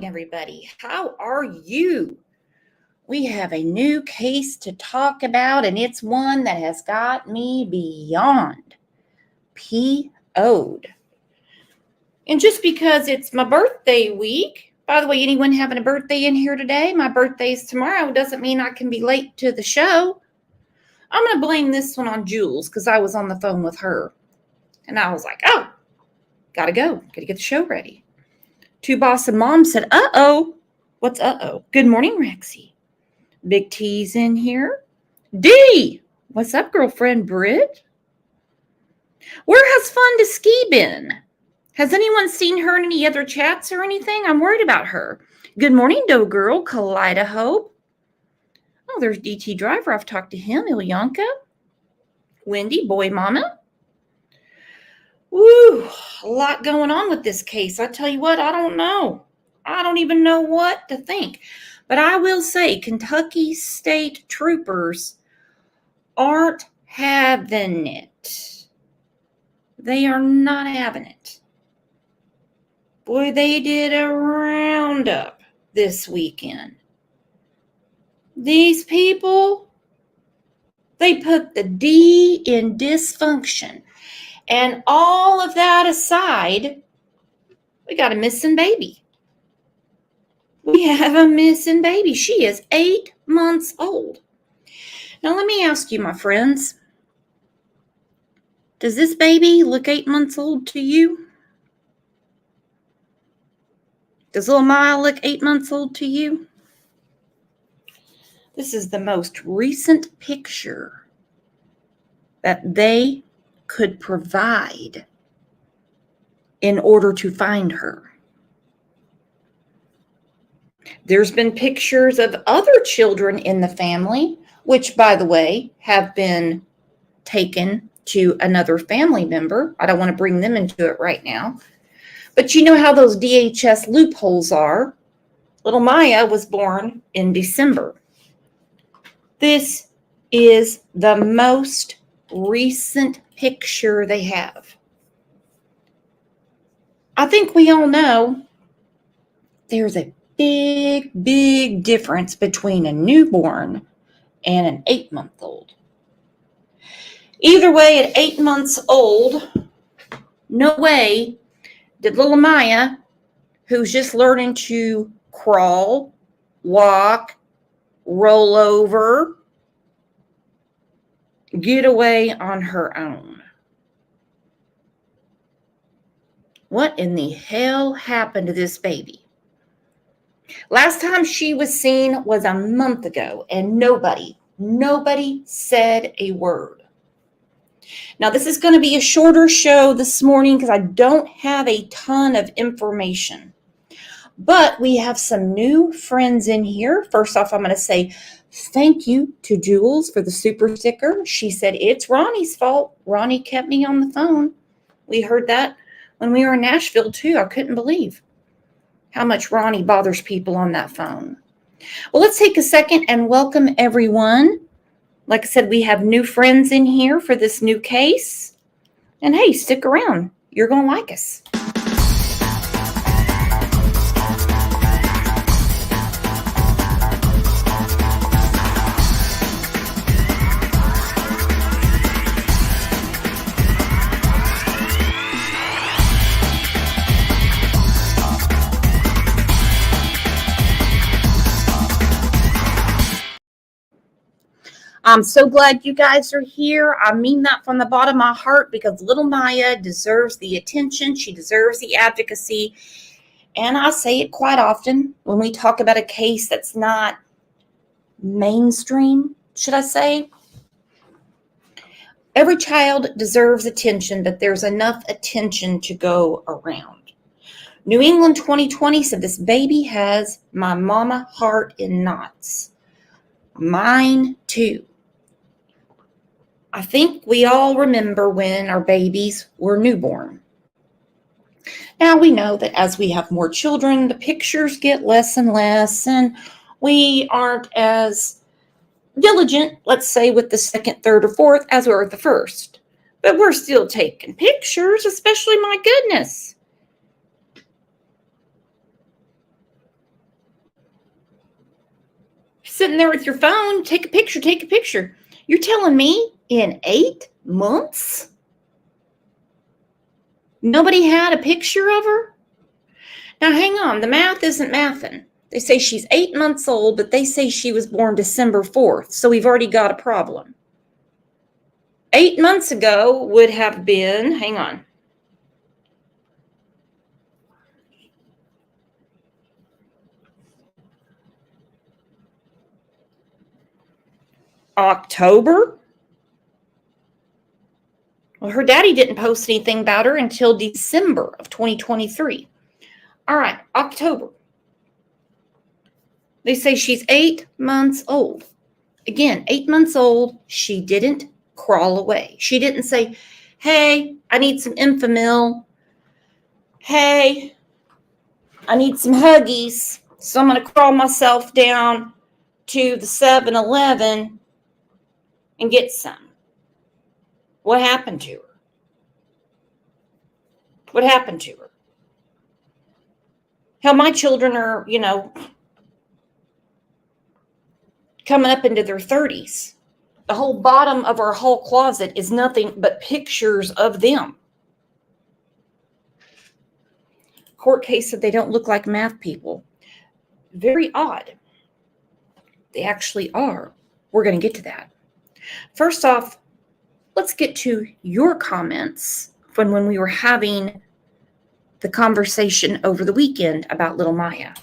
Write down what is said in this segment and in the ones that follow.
morning, everybody. How are you? We have a new case to talk about, and it's one that has got me beyond PO'd. And just because it's my birthday week, by the way, anyone having a birthday in here today? My birthday's tomorrow. Doesn't mean I can be late to the show. I'm going to blame this one on Jules because I was on the phone with her. And I was like, oh, gotta go. Gotta get the show ready. Two Boss and Mom said, uh-oh. What's uh-oh? Good morning, Rexy. Big T's in here. D! What's up, girlfriend Britt? Where has Fun to Ski been? Has anyone seen her in any other chats or anything? I'm worried about her. Good morning, Doe Girl, Kaleida Hope. Oh, there's DT Driver. I've talked to him. Ilyanka. Wendy, Boy Mama. Woo, a lot going on with this case. I tell you what, I don't know. I don't even know what to think. But I will say Kentucky State Troopers aren't having it. They are not having it. Boy, they did a roundup this weekend. These people, they put the D in dysfunction. And all of that aside, we got a missing baby. We have a missing baby. She is 8 months old. Now, let me ask you, my friends, does this baby look 8 months old to you? Does little Miya look 8 months old to you? This is the most recent picture that they could provide in order to find her. There's been pictures of other children in the family, which, by the way, have been taken to another family member. I don't want to bring them into it right now. But you know how those DHS loopholes are. Little Miya was born in December. This is the most recent picture they have. I think we all know there's a big difference between a newborn and an 8-month-old. Either way, at 8 months old, no way did little Miya, who's just learning to crawl, walk, roll over, get away on her own. What in the hell happened to this baby? Last time she was seen was a month ago, and nobody said a word. Now, this is going to be a shorter show this morning because I don't have a ton of information. But we have some new friends in here. First off, I'm going to say thank you to Jules for the super sticker. She said it's Ronnie's fault. Ronnie kept me on the phone. We heard that when we were in Nashville, too. I couldn't believe how much Ronnie bothers people on that phone. Well, let's take a second and welcome everyone. Like I said, we have new friends in here for this new case. And hey, stick around. You're going to like us. I'm so glad you guys are here. I mean that from the bottom of my heart because little Miya deserves the attention. She deserves the advocacy. And I say it quite often when we talk about a case that's not mainstream, should I say. Every child deserves attention, but there's enough attention to go around. New England 2020 said this baby has my mama heart in knots. Mine too. I think we all remember when our babies were newborn. Now we know that as we have more children, the pictures get less and less, and we aren't as diligent, let's say, with the second, third, or fourth as we were with the first. But we're still taking pictures, especially, my goodness. sitting there with your phone, take a picture, take a picture. You're telling me in 8 months, nobody had a picture of her? Now, hang on. The math isn't mathing. They say she's 8 months old, but they say she was born December 4th. So we've already got a problem. 8 months ago would have been, hang on. October? Well, her daddy didn't post anything about her until December of 2023. All right, October. They say she's 8 months old. Again, 8 months old. She didn't crawl away. She didn't say, hey, I need some Enfamil. Hey, I need some Huggies. So I'm going to crawl myself down to the 7-Eleven and get some. What happened to her? What happened to her? Hell, my children are, coming up into their 30s. The whole bottom of our whole closet is nothing but pictures of them. Court case said they don't look like math people. Very odd. They actually are. We're going to get to that. First off, let's get to your comments from when we were having the conversation over the weekend about little Miya.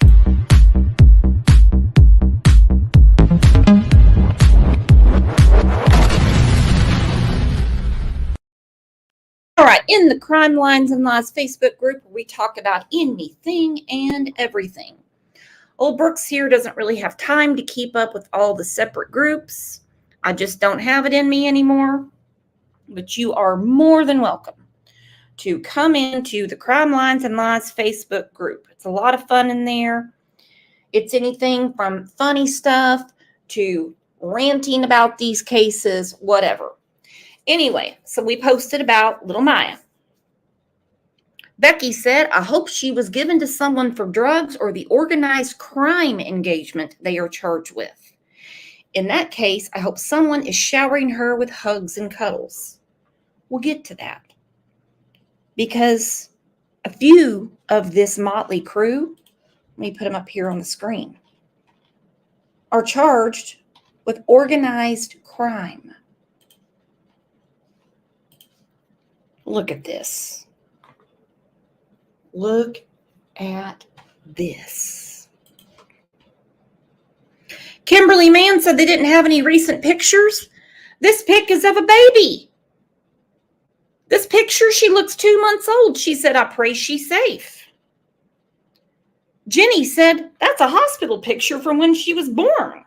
All right, in the Crime Lines and Lies Facebook group, we talk about anything and everything. Old Brooks here doesn't really have time to keep up with all the separate groups. I just don't have it in me anymore. But you are more than welcome to come into the Crime Lines and Lies Facebook group. It's a lot of fun in there. It's anything from funny stuff to ranting about these cases, whatever. Anyway, so we posted about little Miya. Becky said, I hope she was given to someone for drugs or the organized crime engagement they are charged with. In that case, I hope someone is showering her with hugs and cuddles. We'll get to that. Because a few of this motley crew, let me put them up here on the screen, are charged with organized crime. Look at this. Look at this. Kimberly Mann said they didn't have any recent pictures. This pic is of a baby. This picture, she looks 2 months old. She said, I pray she's safe. Jenny said, that's a hospital picture from when she was born.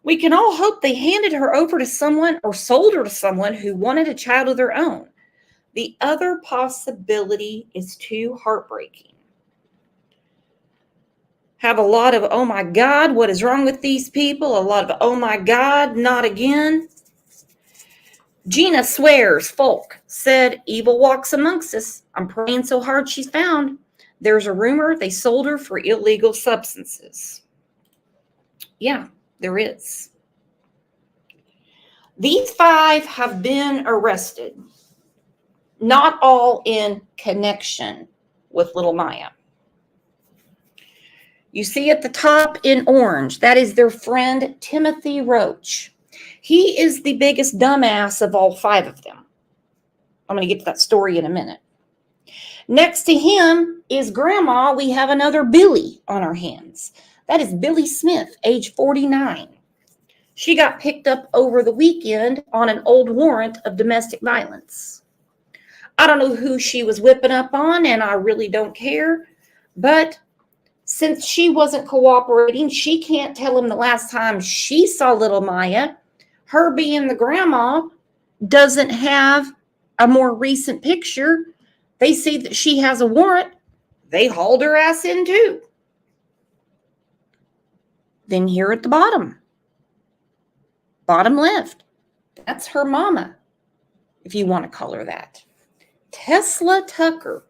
We can all hope they handed her over to someone or sold her to someone who wanted a child of their own. The other possibility is too heartbreaking. Have a lot of, oh my God, what is wrong with these people? A lot of, oh my God, not again. Gina Swears, Folk, said, evil walks amongst us. I'm praying so hard she's found. There's a rumor they sold her for illegal substances. Yeah, there is. These 5 have been arrested. Not all in connection with little Miya. You see at the top in orange, that is their friend Timothy Roach. He is the biggest dumbass of all 5 of them. I'm going to get to that story in a minute. Next to him is Grandma. We have another Billy on our hands. That is Billy Smith, age 49. She got picked up over the weekend on an old warrant of domestic violence. I don't know who she was whipping up on, and I really don't care. But since she wasn't cooperating, she can't tell him the last time she saw little Miya. Her being the grandma doesn't have a more recent picture. They see that she has a warrant. They hauled her ass in too. Then here at the bottom left, that's her mama, if you want to call her that. Tesla Tucker.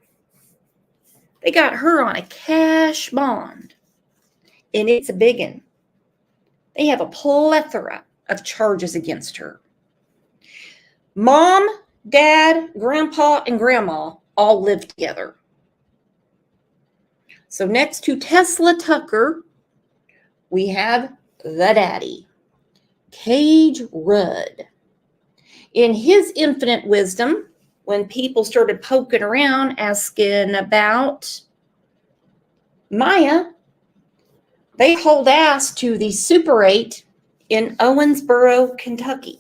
They got her on a cash bond, and it's a big one. They have a plethora of charges against her. Mom, Dad, Grandpa, and Grandma all live together. So next to Tesla Tucker, we have the daddy, Cage Rudd. In his infinite wisdom, when people started poking around asking about Miya, they hauled ass to the Super 8 in Owensboro, Kentucky,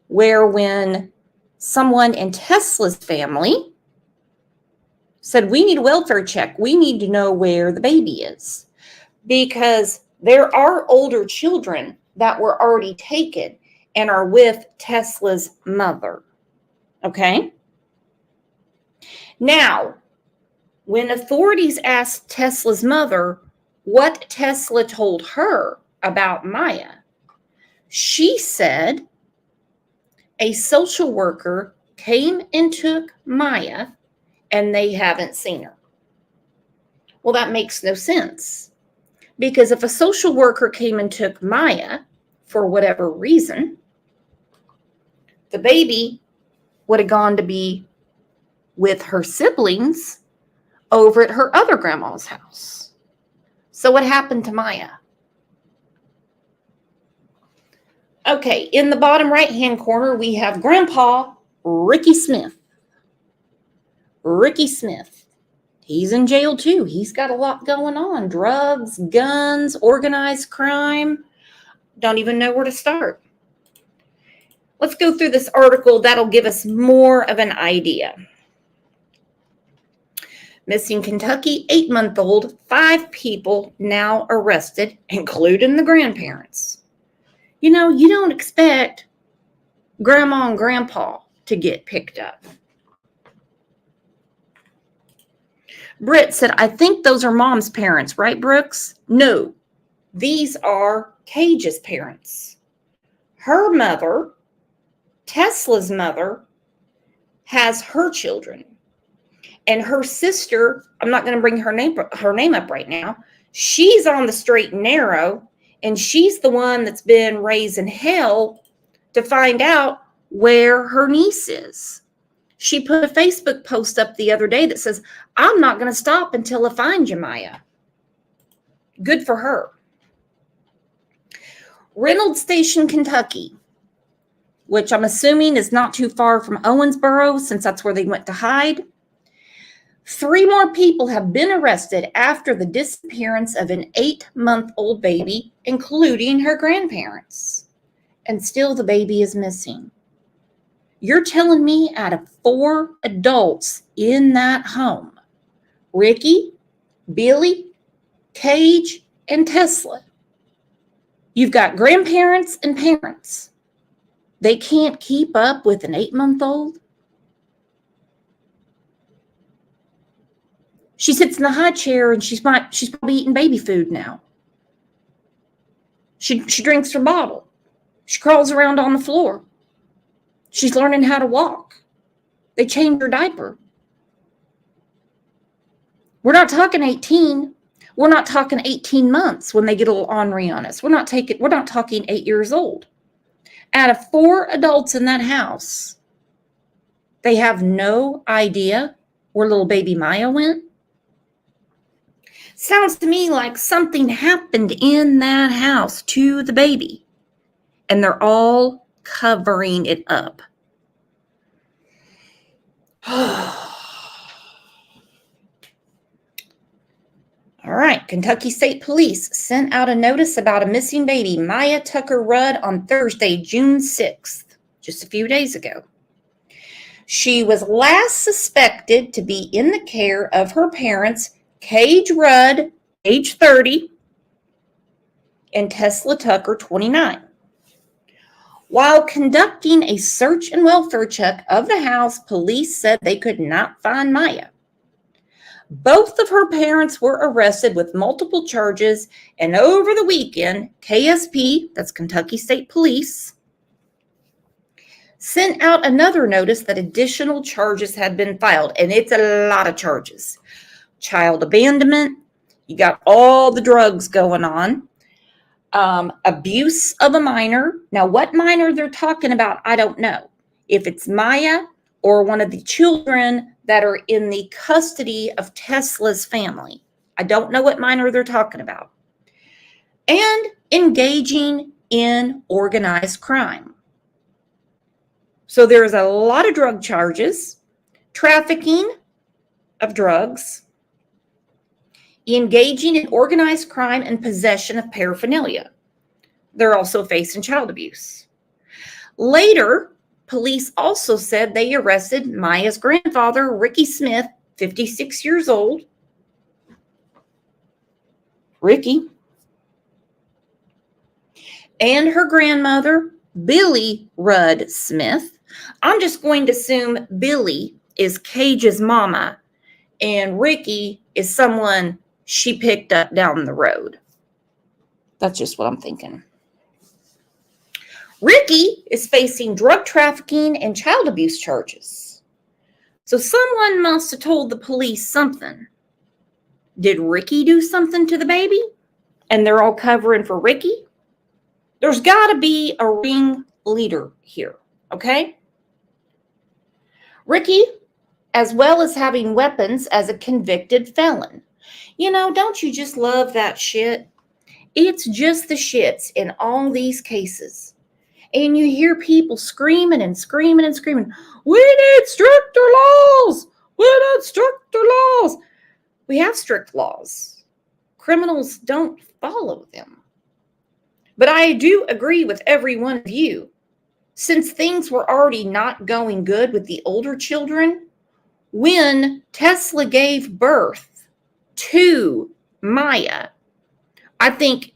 where when someone in Tesla's family said, we need a welfare check, we need to know where the baby is, because there are older children that were already taken and are with Tesla's mother. Okay? Now, when authorities asked Tesla's mother what Tesla told her about Miya, she said a social worker came and took Miya and they haven't seen her. Well, that makes no sense, because if a social worker came and took Miya for whatever reason, the baby would have gone to be with her siblings over at her other grandma's house. So what happened to Miya? Okay, in the bottom right-hand corner, we have Grandpa Ricky Smith. Ricky Smith. He's in jail too. He's got a lot going on. Drugs, guns, organized crime. Don't even know where to start. Let's go through this article. That'll give us more of an idea. Missing Kentucky 8-month-old, 5 people now arrested, including the grandparents. You know, you don't expect Grandma and Grandpa to get picked up. Britt said, I think those are Mom's parents, right, Brooks? No, these are Cage's parents. Her mother, Tesla's mother, has her children. And her sister, I'm not going to bring her name up right now, she's on the straight and narrow, and she's the one that's been raising hell to find out where her niece is. She put a Facebook post up the other day that says, I'm not going to stop until I find you, Miya. Good for her. Reynolds Station, Kentucky, which I'm assuming is not too far from Owensboro, since that's where they went to hide. 3 more people have been arrested after the disappearance of an 8-month-old baby, including her grandparents. And still the baby is missing. You're telling me out of 4 adults in that home, Ricky, Billy, Cage, and Tesla, you've got grandparents and parents. They can't keep up with an 8-month-old? She sits in the high chair and she's probably eating baby food now. She drinks her bottle. She crawls around on the floor. She's learning how to walk. They change her diaper. We're not talking 18. We're not talking 18 months when they get a little ornery on us. We're not talking 8 years old. Out of 4 adults in that house, they have no idea where little baby Miya went. Sounds to me like something happened in that house to the baby, and they're all covering it up. All right, Kentucky State Police sent out a notice about a missing baby, Miya Tucker Rudd, on Thursday, June 6th, just a few days ago. She was last suspected to be in the care of her parents, Cage Rudd, age 30, and Tesla Tucker, 29. While conducting a search and welfare check of the house, police said they could not find Miya. Both of her parents were arrested with multiple charges, and over the weekend, KSP, that's Kentucky State Police, sent out another notice that additional charges had been filed, and it's a lot of charges. Child abandonment, You got all the drugs going on. Abuse of a minor. Now, what minor they're talking about, I don't know. If it's Miya or one of the children that are in the custody of Tesla's family. I don't know what minor they're talking about. And engaging in organized crime. So there's a lot of drug charges, trafficking of drugs, engaging in organized crime, and possession of paraphernalia. They're also facing child abuse. Later, police also said they arrested Miya's grandfather, Ricky Smith, 56 years old. Ricky. And her grandmother, Billy Rudd Smith. I'm just going to assume Billy is Cage's mama and Ricky is someone she picked up down the road. That's just what I'm thinking. Ricky is facing drug trafficking and child abuse charges. So someone must have told the police something. Did Ricky do something to the baby? And they're all covering for Ricky? There's got to be a ring leader here, okay? Ricky, as well as having weapons as a convicted felon. You know, don't you just love that shit? It's just the shits in all these cases. And you hear people screaming and screaming and screaming, we need stricter laws! We need stricter laws! We have strict laws. Criminals don't follow them. But I do agree with every one of you. Since things were already not going good with the older children, when Tesla gave birth to Miya, I think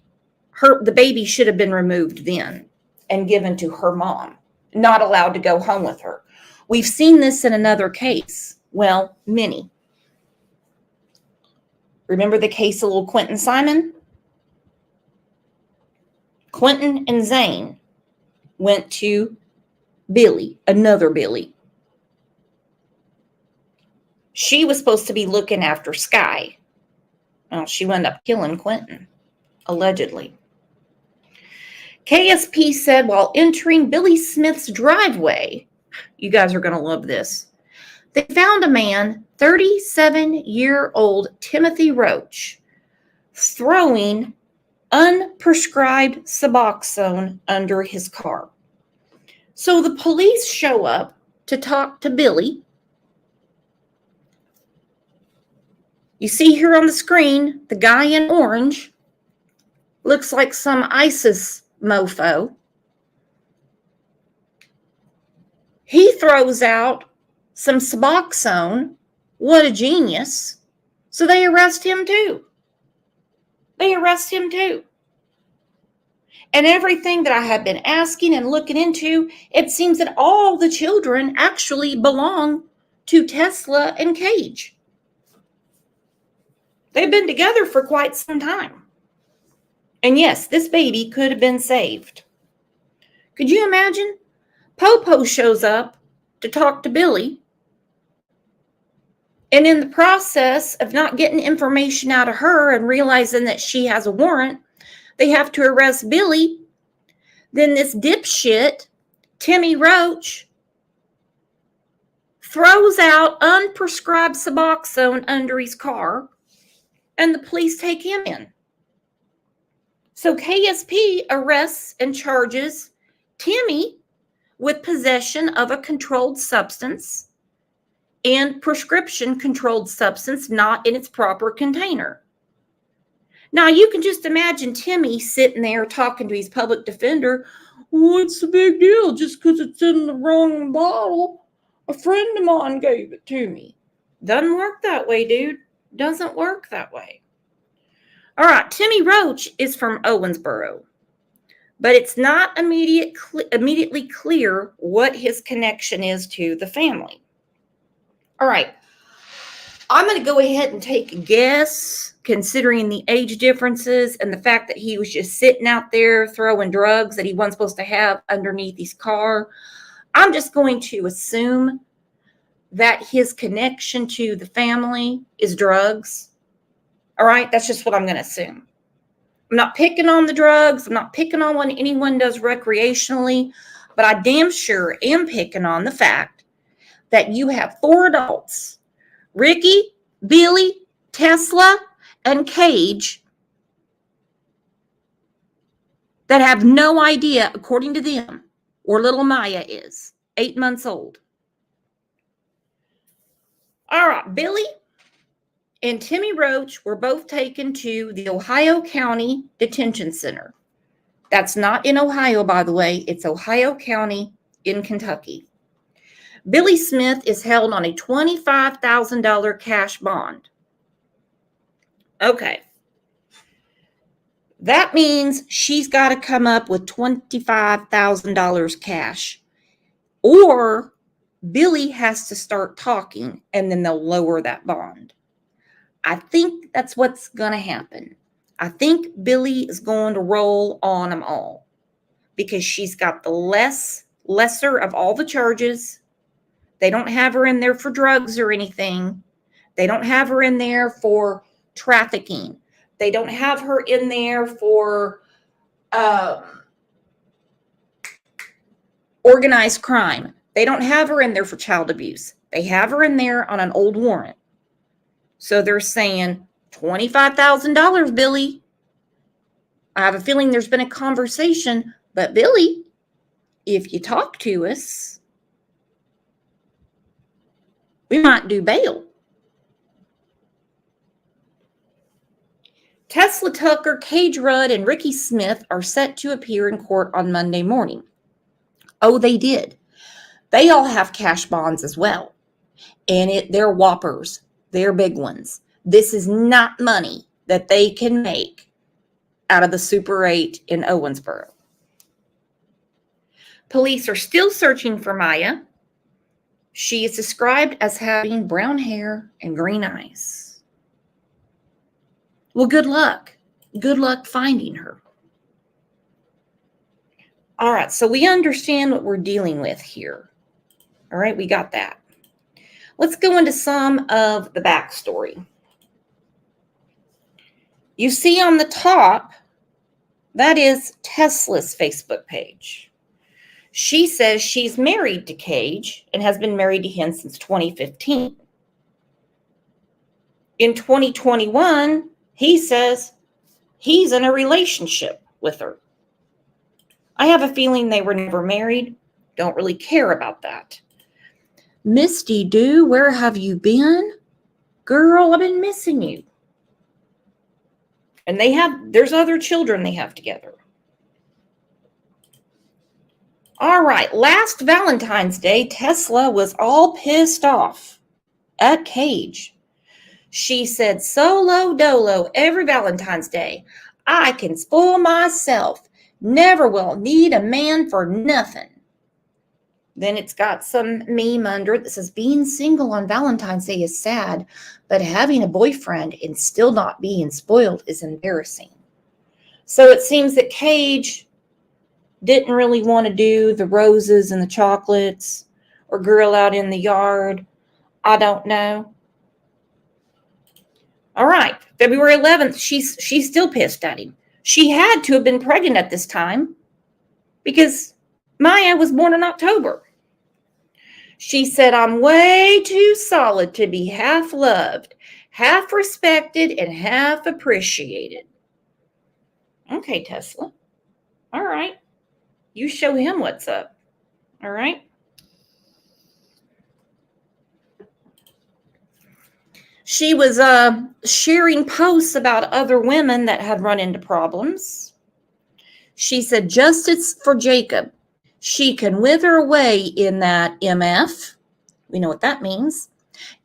the baby should have been removed then and given to her mom, not allowed to go home with her. We've seen this in another case. Well, many. Remember the case of little Quentin Simon? Quentin and Zane went to Billy, another Billy. She was supposed to be looking after Sky. Well, she wound up killing Quentin, allegedly. KSP said while entering Billy Smith's driveway, you guys are going to love this, they found a man, 37-year-old Timothy Roach, throwing unprescribed Suboxone under his car. So the police show up to talk to Billy. You see here on the screen, the guy in orange looks like some ISIS mofo. He throws out some Suboxone. What a genius. So they arrest him too. And everything that I have been asking and looking into, it seems that all the children actually belong to Tesla and Cage. They've been together for quite some time. And yes, this baby could have been saved. Could you imagine? Popo shows up to talk to Billy. And in the process of not getting information out of her and realizing that she has a warrant, they have to arrest Billy. Then this dipshit, Timmy Roach, throws out unprescribed Suboxone under his car, and the police take him in. So KSP arrests and charges Timmy with possession of a controlled substance and prescription controlled substance not in its proper container. Now, you can just imagine Timmy sitting there talking to his public defender. What's the big deal? Just because it's in the wrong bottle, a friend of mine gave it to me. Doesn't work that way, dude. Doesn't work that way. All right, Timmy Roach is from Owensboro, but it's not immediately clear what his connection is to the family. All right, I'm going to go ahead and take a guess, considering the age differences and the fact that he was just sitting out there throwing drugs that he wasn't supposed to have underneath his car. I'm just going to assume that his connection to the family is drugs. All right, that's just what I'm going to assume. I'm not picking on the drugs. I'm not picking on what anyone does recreationally, but I damn sure am picking on the fact that you have 4 adults, Ricky, Billy, Tesla, and Cage, that have no idea, according to them, where little Miya is, 8 months old. All right, Billy and Timmy Roach were both taken to the Ohio County Detention Center. That's not in Ohio, by the way. It's Ohio County in Kentucky. Billy Smith is held on a $25,000 cash bond. Okay. That means she's got to come up with $25,000 cash, or Billy has to start talking and then they'll lower that bond. I think that's what's going to happen. I think Billy is going to roll on them all because she's got the lesser of all the charges. They don't have her in there for drugs or anything. They don't have her in there for trafficking. They don't have her in there for organized crime. They don't have her in there for child abuse. They have her in there on an old warrant. So they're saying $25,000, Billy. I have a feeling there's been a conversation, but Billy, if you talk to us, we might do bail. Tesla Tucker, Cage Rudd, and Ricky Smith are set to appear in court on Monday morning. Oh, they did. They all have cash bonds as well. And they're whoppers. They're big ones. This is not money that they can make out of the Super 8 in Owensboro. Police are still searching for Miya. She is described as having brown hair and green eyes. Well, good luck. Good luck finding her. All right, so we understand what we're dealing with here. All right, we got that. Let's go into some of the backstory. You see on the top, that is Tesla's Facebook page. She says she's married to Cage and has been married to him since 2015. In 2021, he says he's in a relationship with her. I have a feeling they were never married. Don't really care about that. Misty Doo, where have you been? Girl, I've been missing you. And there's other children they have together. All right, last Valentine's Day, Tesla was all pissed off at Cage. She said, solo dolo every Valentine's Day. I can spoil myself. Never will need a man for nothing. Then it's got some meme under it that says, being single on Valentine's Day is sad, but having a boyfriend and still not being spoiled is embarrassing. So it seems that Cage didn't really want to do the roses and the chocolates or girl out in the yard. I don't know. All right, February 11th, she's still pissed at him. She had to have been pregnant at this time because Miya was born in October. She said, I'm way too solid to be half loved, half respected, and half appreciated. Okay, Tesla. All right. You show him what's up. All right. She was sharing posts about other women that had run into problems. She said, justice for Jacob. She can wither away in that MF. We know what that means.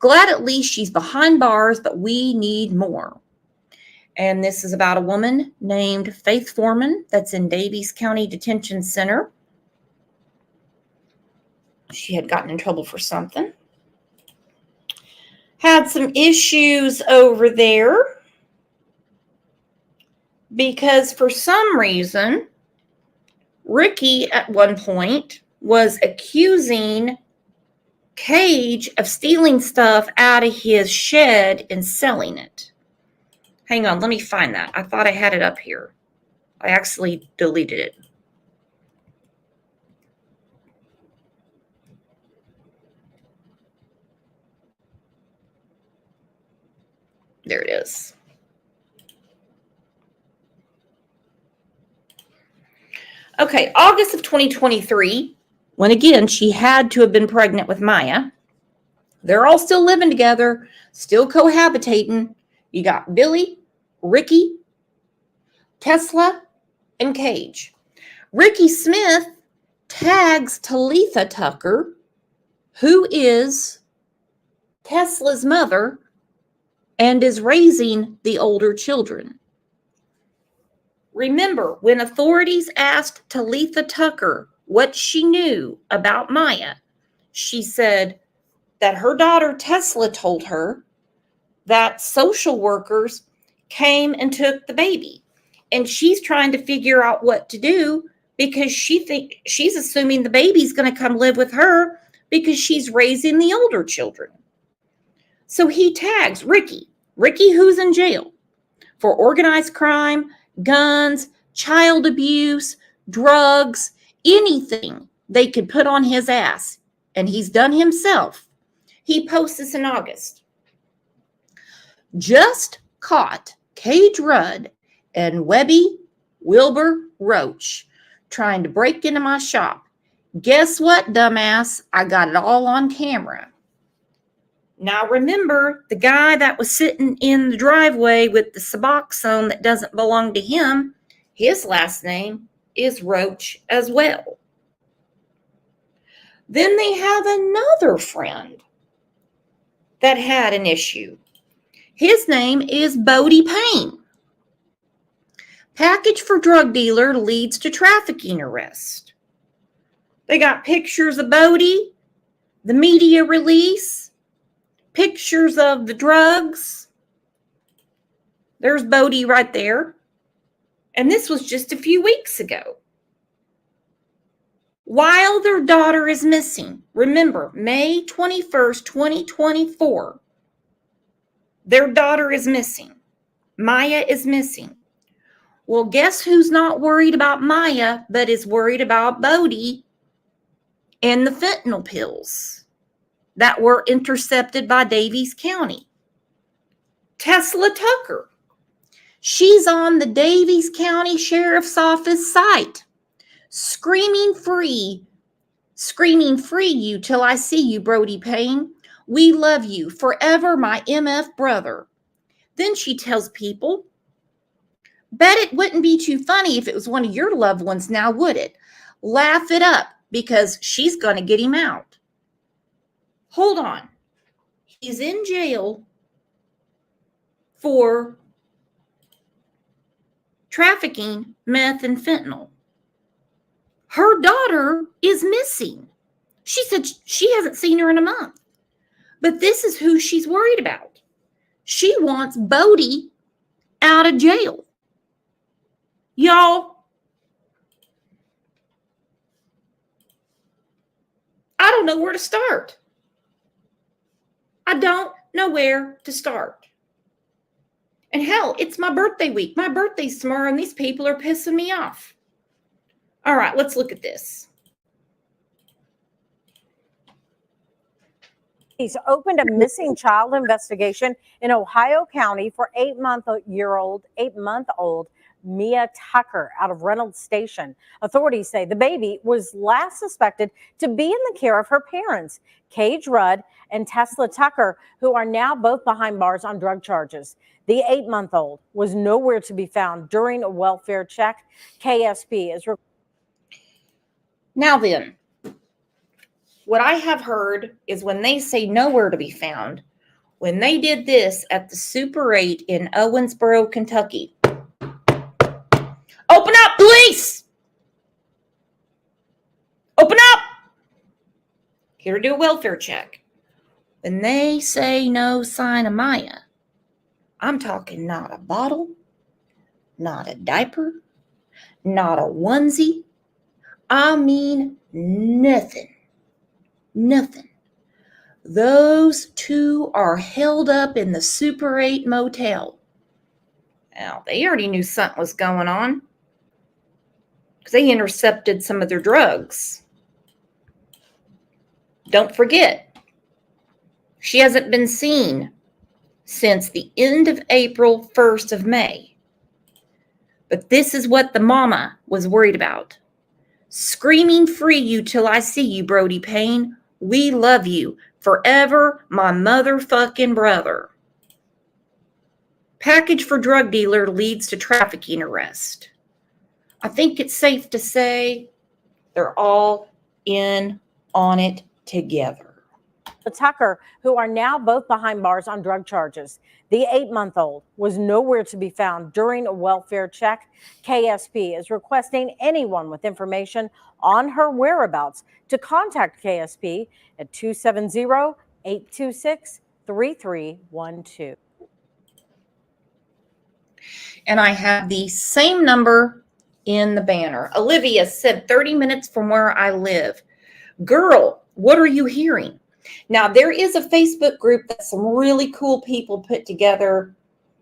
Glad at least she's behind bars, but we need more. And this is about a woman named Faith Foreman that's in Davies County Detention Center. She had gotten in trouble for something. Had some issues over there because for some reason, Ricky at one point was accusing Cage of stealing stuff out of his shed and selling it. Hang on, let me find that. I thought I had it up here. I actually deleted it. There it is. Okay, August of 2023, when again she had to have been pregnant with Miya. They're all still living together, still cohabitating. You got Billy, Ricky, Tesla, and Cage. Ricky Smith tags Talitha Tucker, who is Tesla's mother and is raising the older children. Remember, when authorities asked Talitha Tucker what she knew about Miya, she said that her daughter Tesla told her that social workers came and took the baby. And she's trying to figure out what to do because she's assuming the baby's going to come live with her because she's raising the older children. So he tags Ricky who's in jail for organized crime, guns, child abuse, drugs, anything they could put on his ass. And he's done himself. He posts this in August. Just caught Cage Rudd and Webby Wilbur Roach trying to break into my shop. Guess what, dumbass? I got it all on camera. Now remember, the guy that was sitting in the driveway with the Suboxone that doesn't belong to him, his last name is Roach as well. Then they have another friend that had an issue. His name is Bodie Payne. Package for drug dealer leads to trafficking arrest. They got pictures of Bodie, the media release, pictures of the drugs. There's Bodie right there. And this was just a few weeks ago. While their daughter is missing, remember, May 21st, 2024, their daughter is missing. Miya is missing. Well, guess who's not worried about Miya, but is worried about Bodie and the fentanyl pills that were intercepted by Daviess County? Tesla Tucker. She's on the Daviess County Sheriff's Office site, screaming free you till I see you, Bodie Payne. We love you forever, my MF brother. Then she tells people, bet it wouldn't be too funny if it was one of your loved ones now, would it? Laugh it up because she's going to get him out. Hold on. He's in jail for trafficking meth and fentanyl. Her daughter is missing. She said she hasn't seen her in a month. But this is who she's worried about. She wants Bodie out of jail. Y'all, I don't know where to start. I don't know where to start. And hell, it's my birthday week. My birthday's tomorrow, and these people are pissing me off. All right, let's look at this. He's opened a missing child investigation in Ohio County for 8-month-old Miya Tucker out of Reynolds Station. Authorities say the baby was last suspected to be in the care of her parents, Cage Rudd and Tesla Tucker, who are now both behind bars on drug charges. The 8-month-old was nowhere to be found during a welfare check. KSP is. Now then, what I have heard is when they say nowhere to be found, when they did this at the Super 8 in Owensboro, Kentucky. Open up, police! Open up! Here to do a welfare check. When they say no sign of Miya, I'm talking not a bottle, not a diaper, not a onesie. I mean nothing. Nothing. Those two are held up in the Super 8 motel. Now, they already knew something was going on because they intercepted some of their drugs. Don't forget, she hasn't been seen since the end of April, 1st of May. But this is what the mama was worried about. Screaming, free you till I see you, Brody Payne. We love you forever, my motherfucking brother. Package for drug dealer leads to trafficking arrest. I think it's safe to say they're all in on it together. Tucker, who are now both behind bars on drug charges. The 8-month-old was nowhere to be found during a welfare check. KSP is requesting anyone with information on her whereabouts to contact KSP at 270-826-3312. And I have the same number in the banner. Olivia said 30 minutes from where I live. Girl, what are you hearing? Now, there is a Facebook group that some really cool people put together.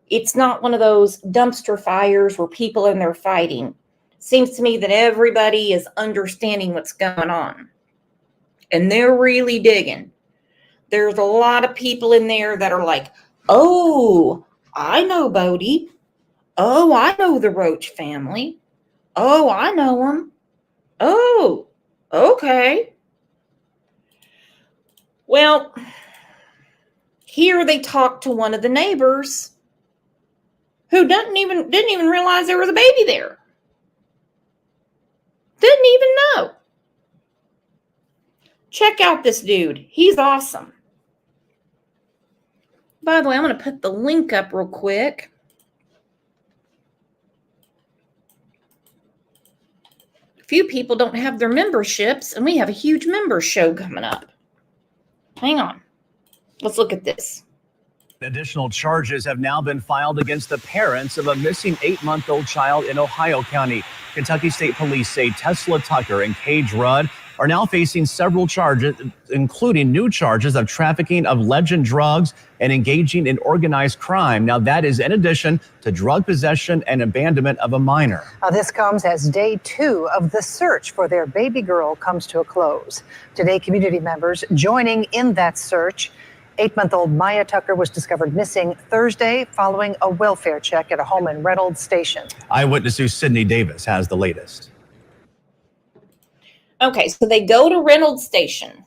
It's not one of those dumpster fires where people in there fighting. Seems to me that everybody is understanding what's going on. And they're really digging. There's a lot of people in there that are like, oh, I know Bodie. Oh, I know the Roach family. Oh, I know them. Oh, okay. Well, here they talked to one of the neighbors who didn't even realize there was a baby there. Didn't even know. Check out this dude. He's awesome. By the way, I'm going to put the link up real quick. Few people don't have their memberships, and we have a huge member show coming up. Hang on. Let's look at this. Additional charges have now been filed against the parents of a missing 8-month-old child in Ohio County. Kentucky State Police say Tesla Tucker and Cage Rudd are now facing several charges, including new charges of trafficking of legend drugs and engaging in organized crime. Now, that is in addition to drug possession and abandonment of a minor. This comes as day 2 of the search for their baby girl comes to a close. Today, community members joining in that search. 8-month-old Miya Tucker was discovered missing Thursday following a welfare check at a home in Reynolds Station. Eyewitness News' Sydney Davis has the latest. Okay, so they go to Reynolds Station.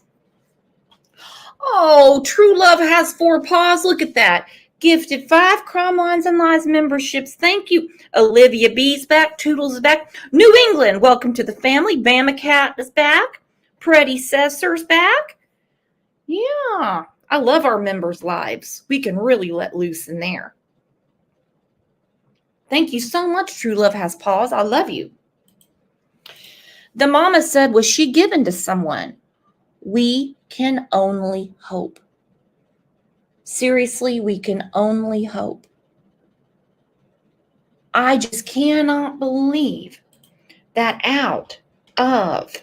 Oh, True Love has 4 paws. Look at that. Gifted 5 Crime Lines and Lies memberships. Thank you. Olivia B's back. Toodles is back. New England, welcome to the family. Bama Cat is back. Predecessor's back. Yeah, I love our members' lives. We can really let loose in there. Thank you so much, True Love has paws. I love you. The mama said, was she given to someone? We can only hope. Seriously, we can only hope. I just cannot believe that out of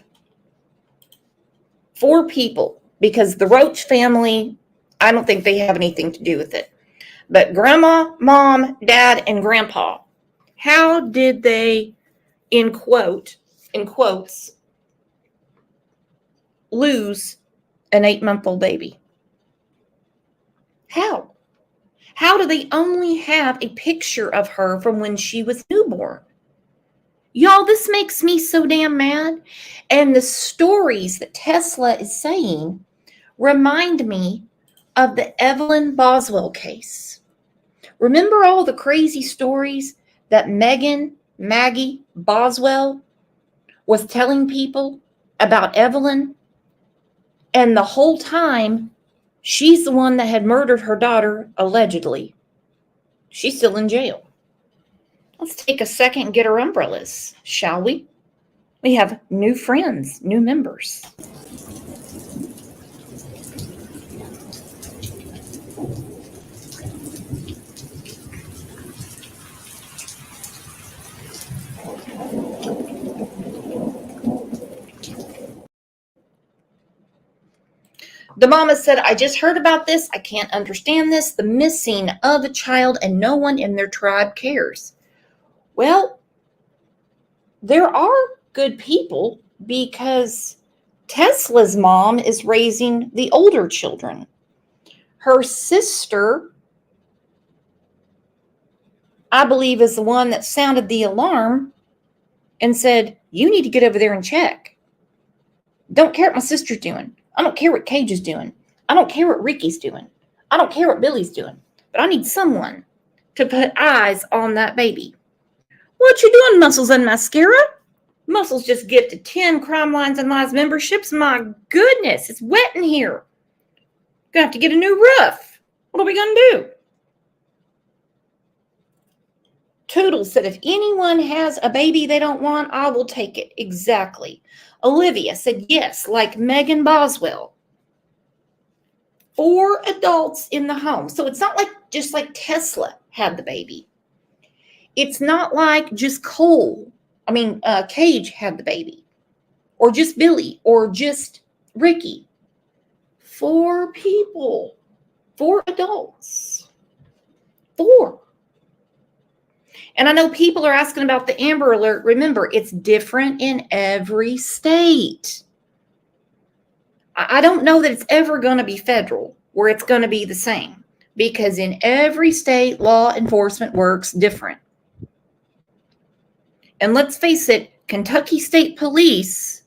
4 people, because the Roach family, I don't think they have anything to do with it, but grandma, mom, dad, and grandpa, how did they, in quotes, lose an 8-month-old baby? How? How do they only have a picture of her from when she was newborn? Y'all, this makes me so damn mad. And the stories that Tesla is saying remind me of the Evelyn Boswell case. Remember all the crazy stories that Maggie Boswell was telling people about Evelyn? And the whole time, she's the one that had murdered her daughter, allegedly. She's still in jail. Let's take a second and get our umbrellas, shall we? We have new friends, new members. The mama said, I just heard about this. I can't understand this. The missing of a child and no one in their tribe cares. Well, there are good people because Tesla's mom is raising the older children. Her sister, I believe, is the one that sounded the alarm and said, you need to get over there and check. Don't care what my sister's doing. I don't care what Cage is doing. I don't care what Ricky's doing. I don't care what Billy's doing. But I need someone to put eyes on that baby. What you doing, Muscles and Mascara? Muscles just gifted 10 Crime Lines and Lies memberships. My goodness, it's wet in here. Gonna have to get a new roof. What are we gonna do? Toodles said, if anyone has a baby they don't want, I will take it. Exactly. Olivia said, yes, like Megan Boswell. 4 adults in the home. So it's not like just like Tesla had the baby. It's not like just Cage had the baby. Or just Billy. Or just Ricky. 4 people. 4 adults. 4. And I know people are asking about the Amber Alert. Remember, it's different in every state. I don't know that it's ever going to be federal where it's going to be the same, because in every state, law enforcement works different. And let's face it, Kentucky State Police,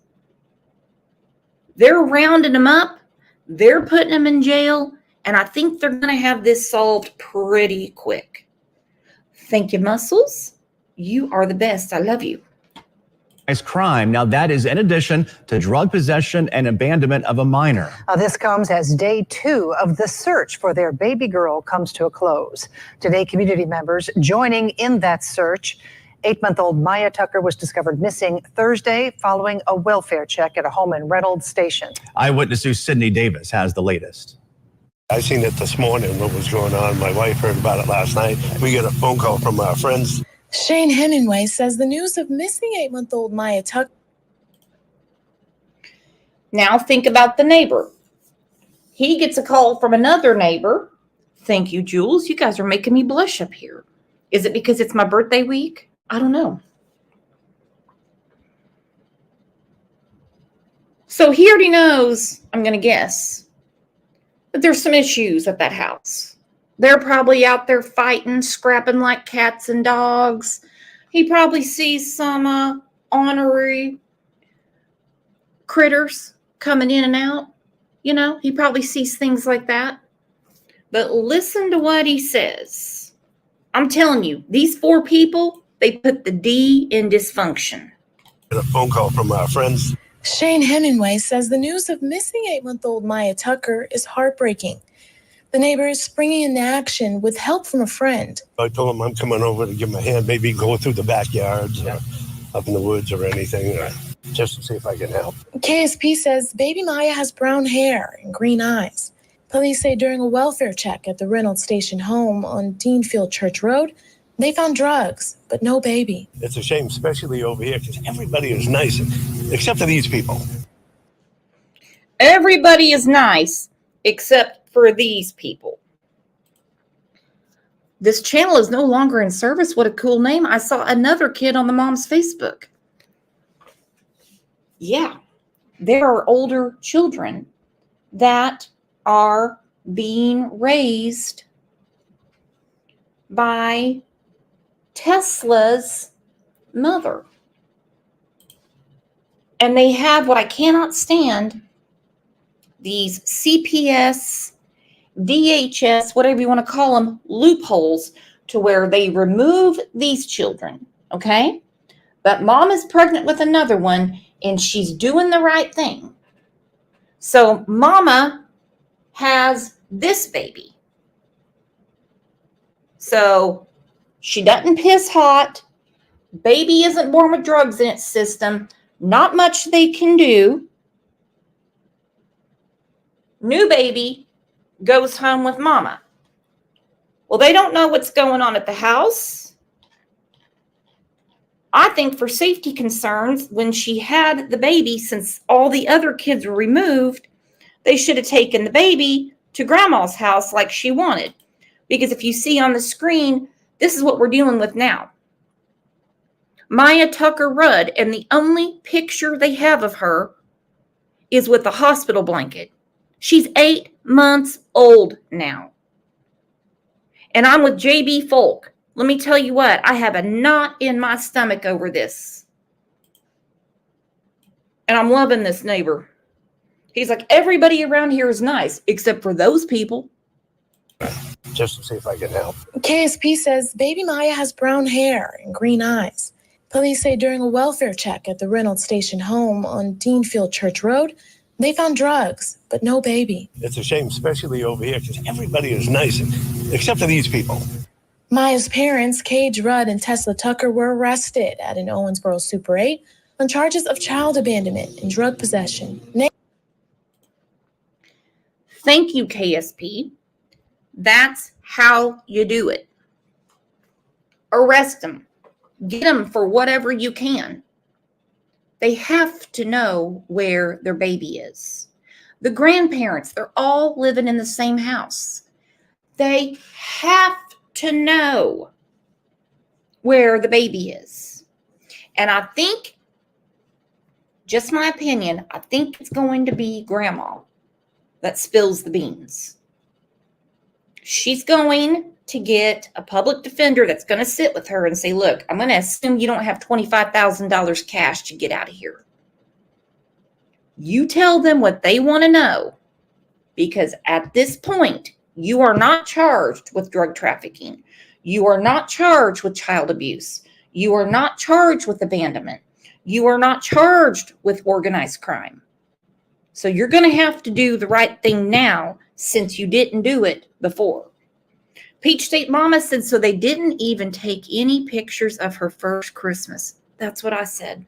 they're rounding them up. They're putting them in jail. And I think they're going to have this solved pretty quick. Thank you, Muscles. You are the best. I love you. Crime. Now, that is in addition to drug possession and abandonment of a minor. This comes as day 2 of the search for their baby girl comes to a close. Today, community members joining in that search. 8-month-old Miya Tucker was discovered missing Thursday following a welfare check at a home in Reynolds Station. Eyewitness News' Sydney Davis has the latest. I seen it this morning, what was going on. My wife heard about it last night. We get a phone call from our friends. Shane Hemingway says the news of missing 8-month-old Miya Tucker. Now think about the neighbor. He gets a call from another neighbor. Thank you, Jules. You guys are making me blush up here. Is it because it's my birthday week? I don't know. So he already knows, I'm going to guess, but there's some issues at that house. They're probably out there fighting, scrapping like cats and dogs. He probably sees some ornery critters coming in and out. You know, he probably sees things like that. But listen to what he says. I'm telling you, these 4 people, they put the D in dysfunction. Get a phone call from our friends. Shane Hemingway says the news of missing 8-month-old Miya Tucker is heartbreaking. The neighbor is springing into action with help from a friend. I told him I'm coming over to give him a hand, maybe go through the backyards or up in the woods or anything, just to see if I can help. KSP says baby Miya has brown hair and green eyes. Police say during a welfare check at the Reynolds Station home on Deanfield Church Road, they found drugs, but no baby. It's a shame, especially over here, because everybody is nice, except for these people. Everybody is nice except for these people. This channel is no longer in service. What a cool name. I saw another kid on the mom's Facebook. Yeah, there are older children that are being raised by Tesla's mother. And they have what I cannot stand, these CPS, DHS, whatever you want to call them, loopholes to where they remove these children, okay? But mom is pregnant with another one and she's doing the right thing. So mama has this baby. So she doesn't piss hot. Baby isn't born with drugs in its system. Not much they can do. New baby goes home with mama. Well, they don't know what's going on at the house. I think for safety concerns, when she had the baby, since all the other kids were removed, They should have taken the baby to grandma's house like she wanted. Because if you see on the screen, this is what we're dealing with now. Miya Tucker Rudd, and the only picture they have of her is with the hospital blanket. She's 8 months old now. And I'm with JB Folk. Let me tell you what, I have a knot in my stomach over this. And I'm loving this neighbor. He's like, everybody around here is nice, except for those people. Just to see if I can help. KSP says baby Miya has brown hair and green eyes. Police say during a welfare check at the Reynolds Station home on Deanfield Church Road, they found drugs, but no baby. It's a shame, especially over here, because everybody is nice, except for these people. Miya's parents, Cage Rudd and Tesla Tucker, were arrested at an Owensboro Super 8 on charges of child abandonment and drug possession. Thank you, KSP. That's how you do it. Arrest them. Get them for whatever you can. They have to know where their baby is. The grandparents, they're all living in the same house. They have to know where the baby is. And I think, just my opinion, I think it's going to be grandma that spills the beans. She's going to get a public defender that's going to sit with her and say, look, I'm going to assume you don't have $25,000 cash to get out of here. You tell them what they want to know, because at this point, you are not charged with drug trafficking. You are not charged with child abuse. You are not charged with abandonment. You are not charged with organized crime. So you're going to have to do the right thing now, since you didn't do it before. Peach State Mama said, so they didn't even take any pictures of her first Christmas. That's what I said.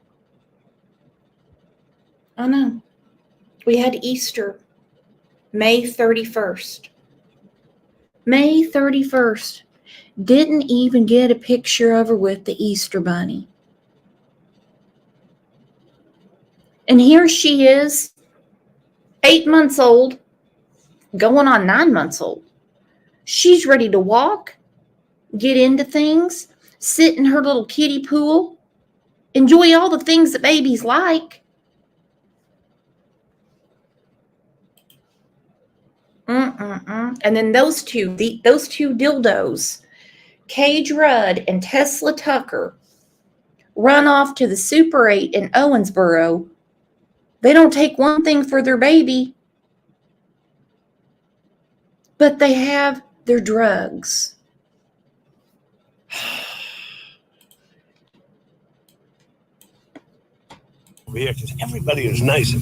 I know. We had Easter, May 31st. May 31st. Didn't even get a picture of her with the Easter bunny. And here she is, 8 months old, going on 9 months old. She's ready to walk, get into things, sit in her little kiddie pool, enjoy all the things that babies like. And then those two dildos, Cage Rudd and Tesla Tucker, run off to the Super 8 in Owensboro. They don't take one thing for their baby, but they have their drugs. Over here, because everybody is nice,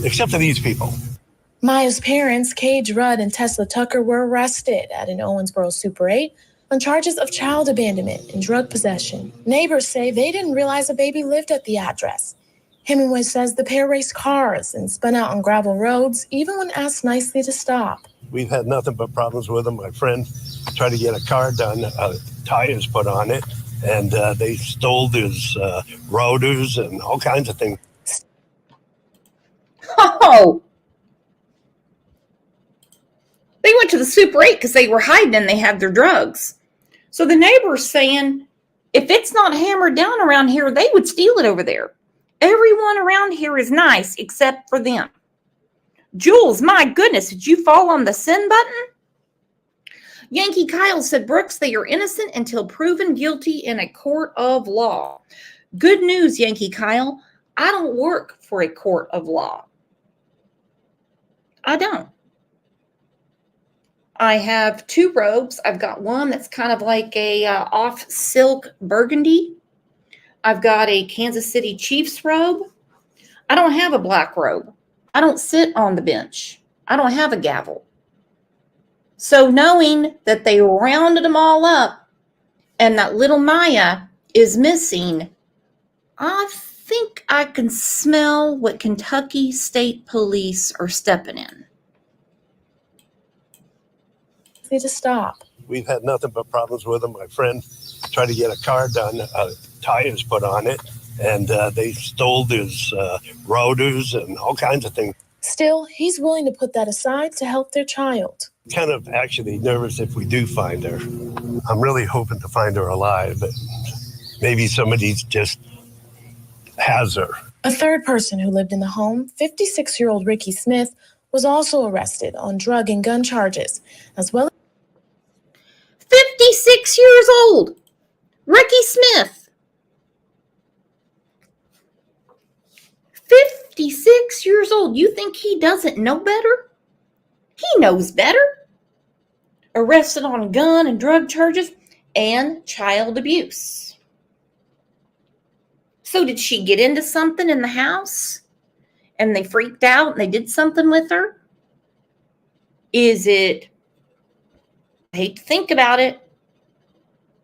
except for these people. Miya's parents, Cage Rudd and Tesla Tucker, were arrested at an Owensboro Super 8 on charges of child abandonment and drug possession. Neighbors say they didn't realize a baby lived at the address. Hemingway says the pair raced cars and spun out on gravel roads, even when asked nicely to stop. We've had nothing but problems with them. My friend tried to get a car done, tires put on it, and they stole his rotors and all kinds of things. Oh! They went to the Super 8 because they were hiding and they had their drugs. So the neighbor's saying, if it's not hammered down around here, they would steal it over there. Everyone around here is nice except for them. Jules, my goodness, did you fall on the send button? Yankee Kyle said, Brooks, they are innocent until proven guilty in a court of law. Good news, Yankee Kyle. I don't work for a court of law. I don't. I have 2 robes. I've got one that's kind of like a off silk burgundy. I've got a Kansas City Chiefs robe. I don't have a black robe. I don't sit on the bench. I don't have a gavel. So knowing that they rounded them all up and that little Miya is missing, I think I can smell what Kentucky State Police are stepping in. To stop. We've had nothing but problems with them. My friend tried to get a car done, tires put on it, and they stole his rotors and all kinds of things. Still, he's willing to put that aside to help their child. Kind of actually nervous if we do find her. I'm really hoping to find her alive, but maybe somebody just has her. A third person who lived in the home, 56-year-old Ricky Smith, was also arrested on drug and gun charges, as well as 56 years old. Ricky Smith. 56 years old. You think he doesn't know better? He knows better. Arrested on gun and drug charges and child abuse. So did she get into something in the house and they freaked out and they did something with her? Is it, I hate to think about it,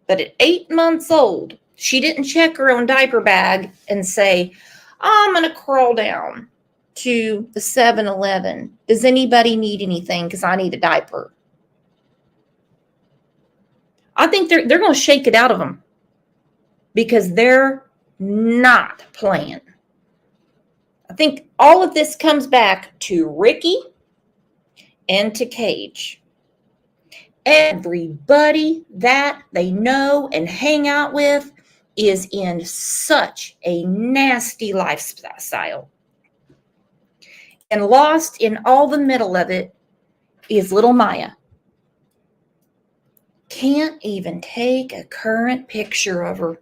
but at 8 months old, she didn't check her own diaper bag and say, I'm going to crawl down to the 7-Eleven. Does anybody need anything? Because I need a diaper. I think they're going to shake it out of them because they're not playing. I think all of this comes back to Ricky and to Cage. Everybody that they know and hang out with is in such a nasty lifestyle. And lost in all the middle of it is little Miya. Can't even take a current picture of her.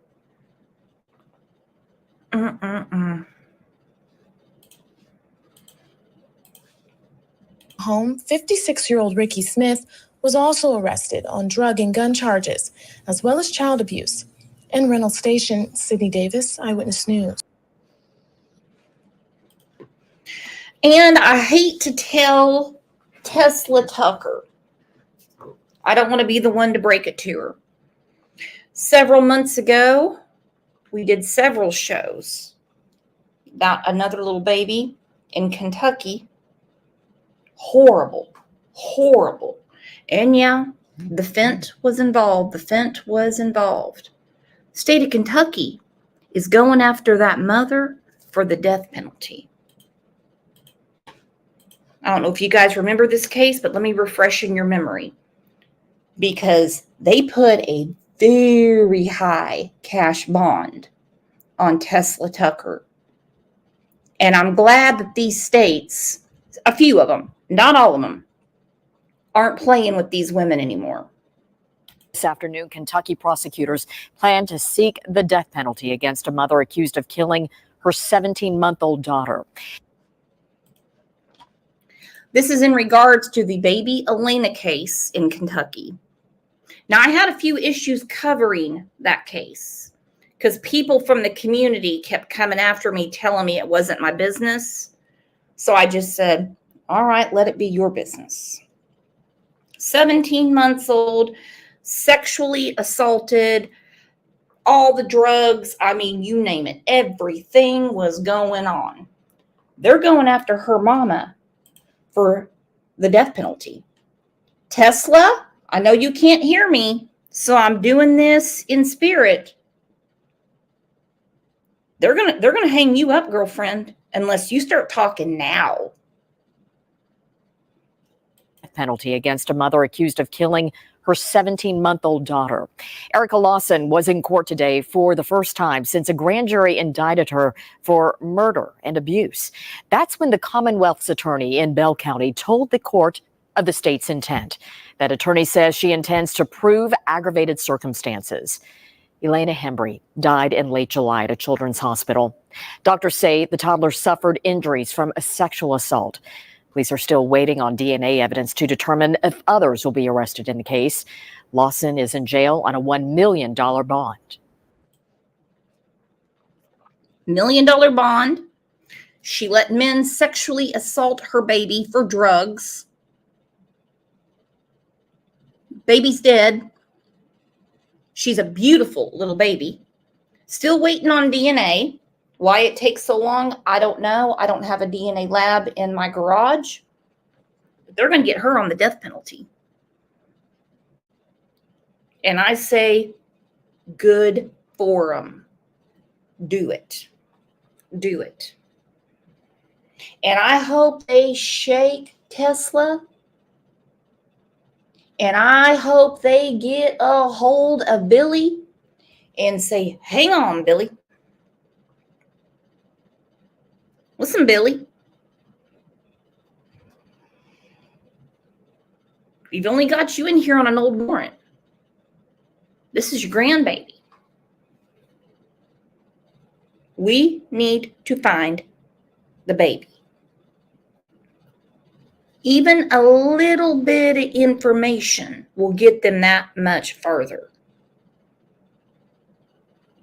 home, 56-year-old Ricky Smith was also arrested on drug and gun charges, as well as child abuse. In Reynolds Station, Sydney Davis, Eyewitness News. And I hate to tell Tesla Tucker, I don't want to be the one to break it to her. Several months ago, we did several shows about another little baby in Kentucky. Horrible. And yeah, the fent was involved. State of Kentucky is going after that mother for the death penalty. I don't know if you guys remember this case, but let me refresh in your memory. Because they put a very high cash bond on Tesla Tucker. And I'm glad that these states, a few of them, not all of them, aren't playing with these women anymore. This afternoon, Kentucky prosecutors plan to seek the death penalty against a mother accused of killing her 17-month-old daughter. This is in regards to the baby Elena case in Kentucky. Now, I had a few issues covering that case because people from the community kept coming after me, telling me it wasn't my business. So I just said, all right, let it be your business. 17 months old, sexually assaulted, all the drugs, I mean, you name it. Everything was going on. They're going after her mama for the death penalty. Tesla, I know you can't hear me, so I'm doing this in spirit. They're gonna hang you up, girlfriend, unless you start talking now. Penalty against a mother accused of killing her 17-month-old daughter. Erica Lawson was in court today for the first time since a grand jury indicted her for murder and abuse. That's when the Commonwealth's attorney in Bell County told the court of the state's intent. That attorney says she intends to prove aggravated circumstances. Elena Hembry died in late July at a children's hospital. Doctors say the toddler suffered injuries from a sexual assault. Police are still waiting on DNA evidence to determine if others will be arrested in the case. Lawson is in jail on a $1 million bond. $1 million bond. She let men sexually assault her baby for drugs. Baby's dead. She's a beautiful little baby. Still waiting on DNA. Why it takes so long, I don't know. I don't have a DNA lab in my garage. But they're going to get her on the death penalty. And I say, good for them. Do it. Do it. And I hope they shake Tesla. And I hope they get a hold of Billy and say, hang on, Billy. Listen, Billy. We've only got you in here on an old warrant. This is your grandbaby. We need to find the baby. Even a little bit of information will get them that much further.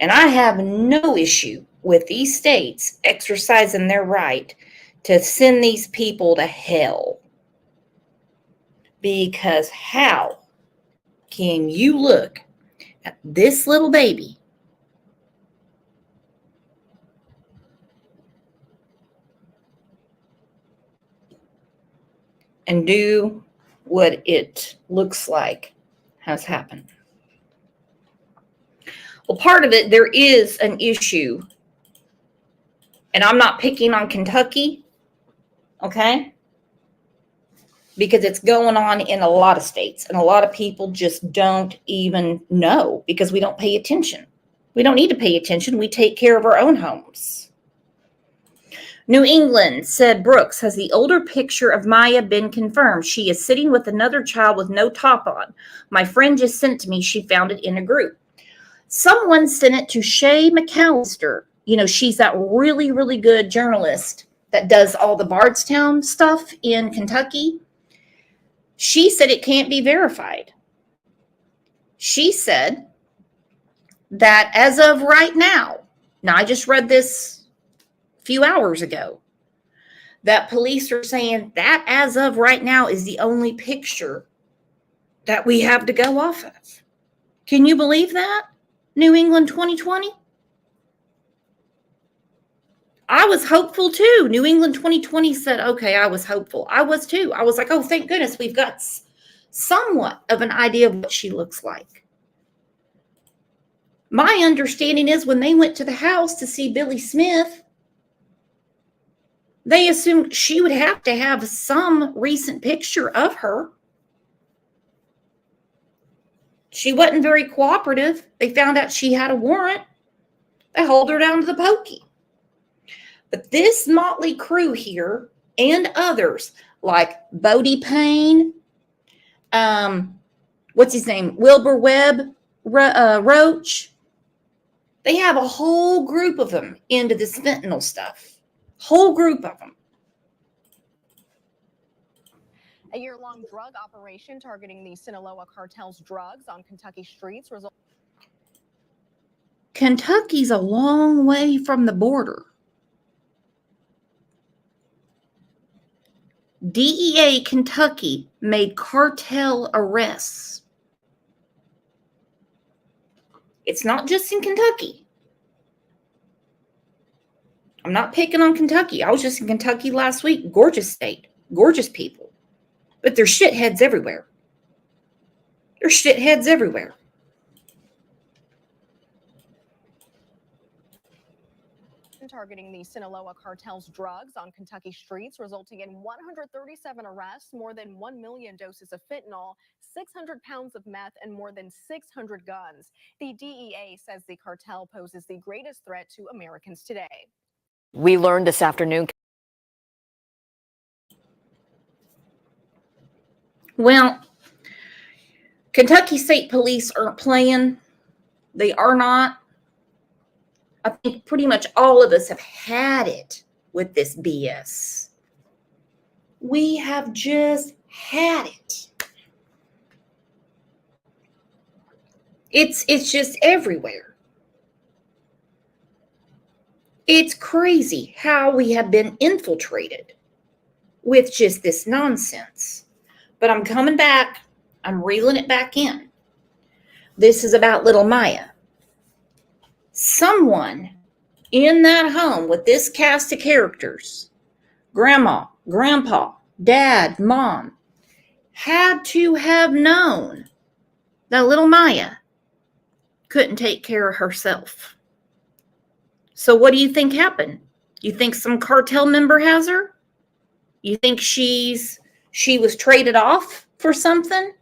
And I have no issue with these states exercising their right to send these people to hell. Because how can you look at this little baby and do what it looks like has happened? Well, part of it, there is an issue, and I'm not picking on Kentucky, okay? Because it's going on in a lot of states, and a lot of people just don't even know because we don't pay attention. We don't need to pay attention. We take care of our own homes. New England said Brooks, has the older picture of Miya been confirmed? She is sitting with another child with no top on. My friend just sent it to me. She found it in a group. Someone sent it to Shay McAllister. You know, she's that really, really good journalist that does all the Bardstown stuff in Kentucky. She said it can't be verified. She said that as of right now I just read this a few hours ago, that police are saying that as of right now is the only picture that we have to go off of. Can you believe that? New England 2020? I was hopeful too. New England 2020 said, okay, I was hopeful. I was too. I was like, oh, thank goodness we've got somewhat of an idea of what she looks like. My understanding is when they went to the house to see Billy Smith, they assumed she would have to have some recent picture of her. She wasn't very cooperative. They found out she had a warrant. They hauled her down to the pokey. But this motley crew here and others like Bodie Payne, what's his name? Wilbur Webb Roach. They have a whole group of them into this fentanyl stuff. Whole group of them. A year-long drug operation targeting the Sinaloa cartel's drugs on Kentucky streets resulted. Kentucky's a long way from the border. DEA Kentucky made cartel arrests. It's not just in Kentucky. I'm not picking on Kentucky. I was just in Kentucky last week. Gorgeous state. Gorgeous people. But there's shitheads everywhere. There's shitheads everywhere. Targeting the Sinaloa cartel's drugs on Kentucky streets, resulting in 137 arrests, more than 1 million doses of fentanyl, 600 pounds of meth, and more than 600 guns. The DEA says the cartel poses the greatest threat to Americans today. We learned this afternoon. Well, Kentucky State Police aren't playing. They are not. I think pretty much all of us have had it with this BS. We have just had it. It's just everywhere. It's crazy how we have been infiltrated with just this nonsense. But I'm coming back. I'm reeling it back in. This is about little Miya. Someone in that home with this cast of characters, grandma, grandpa, dad, mom, had to have known that little Miya couldn't take care of herself. So what do you think happened? You think some cartel member has her? You think she was traded off for something?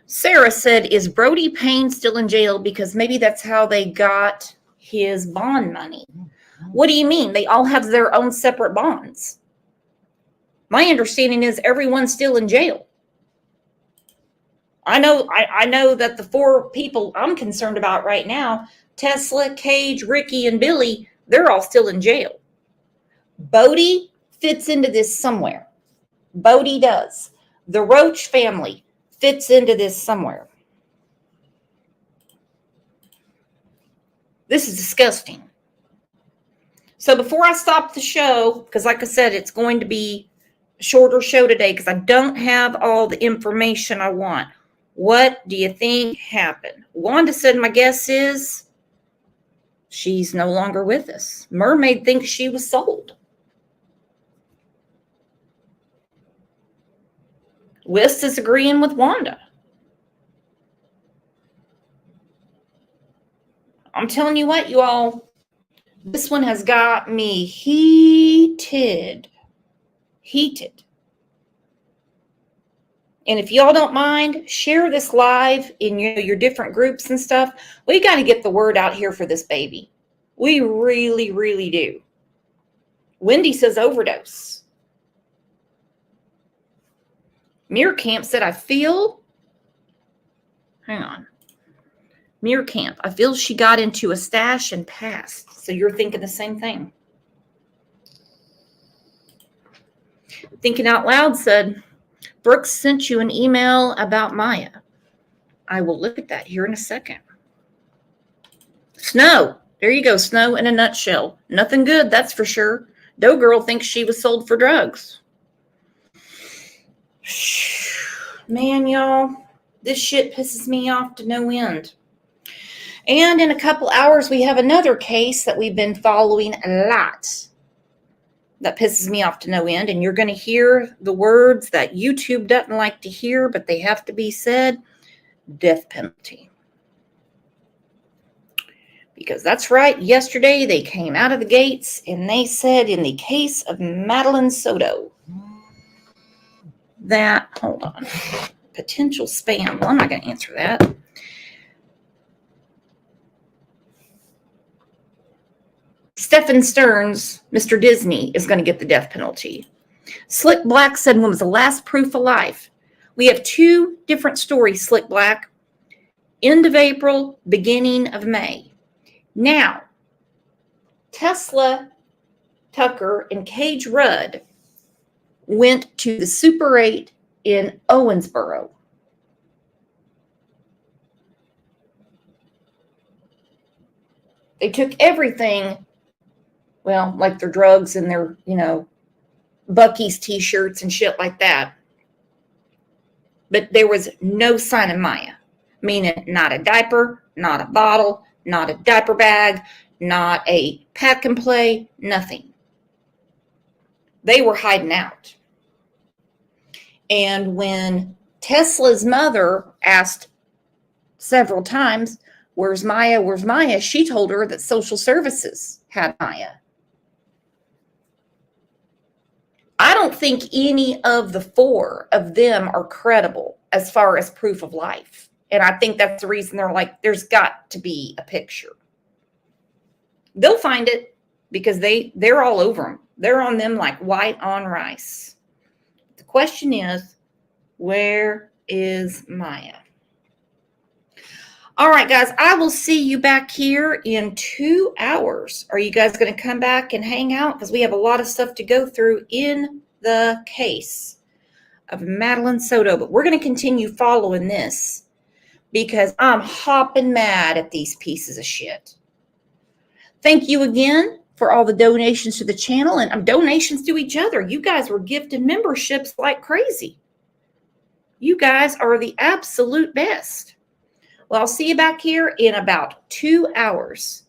Sarah said, is Brody Payne still in jail? Because maybe that's how they got his bond money. What do you mean? They all have their own separate bonds. My understanding is everyone's still in jail. I know that the 4 people I'm concerned about right now, Tesla, Cage, Ricky, and Billy, they're all still in jail. Bodie fits into this somewhere. Bodie does. The Roach family fits into this somewhere. This is disgusting. So before I stop the show, because like I said, it's going to be a shorter show today because I don't have all the information I want. What do you think happened? Wanda said, my guess is she's no longer with us. Mermaid thinks she was sold. West is agreeing with Wanda. I'm telling you what, you all, this one has got me heated. And if y'all don't mind, share this live in your different groups and stuff. We got to get the word out here for this baby. We really, really do. Wendy says overdose. Mirror Camp said, I feel she got into a stash and passed. So you're thinking the same thing. Thinking Out Loud said, Brooks sent you an email about Miya. I will look at that here in a second. Snow. There you go, Snow in a nutshell. Nothing good, that's for sure. Doe Girl thinks she was sold for drugs. Man, y'all, this shit pisses me off to no end. And in a couple hours, we have another case that we've been following a lot that pisses me off to no end. And you're going to hear the words that YouTube doesn't like to hear, but they have to be said. Death penalty. Because that's right. Yesterday, they came out of the gates and they said in the case of Madeline Soto that, hold on, potential spam. Well, I'm not going to answer that. Stephen Stearns, Mr. Disney, is going to get the death penalty. Slick Black said, when was the last proof alive? We have 2 different stories, Slick Black. End of April, beginning of May. Now, Tesla, Tucker, and Cage Rudd went to the Super 8 in Owensboro. They took everything, well, like their drugs and their, Buc-ee's t-shirts and shit like that. But there was no sign of Miya, meaning not a diaper, not a bottle, not a diaper bag, not a pack and play, nothing. They were hiding out. And when Tesla's mother asked several times, where's Miya? Where's Miya? She told her that social services had Miya. I don't think any of the 4 of them are credible as far as proof of life. And I think that's the reason they're like, there's got to be a picture. They'll find it because they're all over them. They're on them like white on rice. The question is, where is Miya? All right, guys, I will see you back here in 2 hours. Are you guys going to come back and hang out? Because we have a lot of stuff to go through in the case of Madeline Soto. But we're going to continue following this because I'm hopping mad at these pieces of shit. Thank you again for all the donations to the channel and donations to each other. You guys were gifted memberships like crazy. You guys are the absolute best. Well, I'll see you back here in about 2 hours.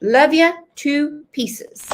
Love ya to pieces.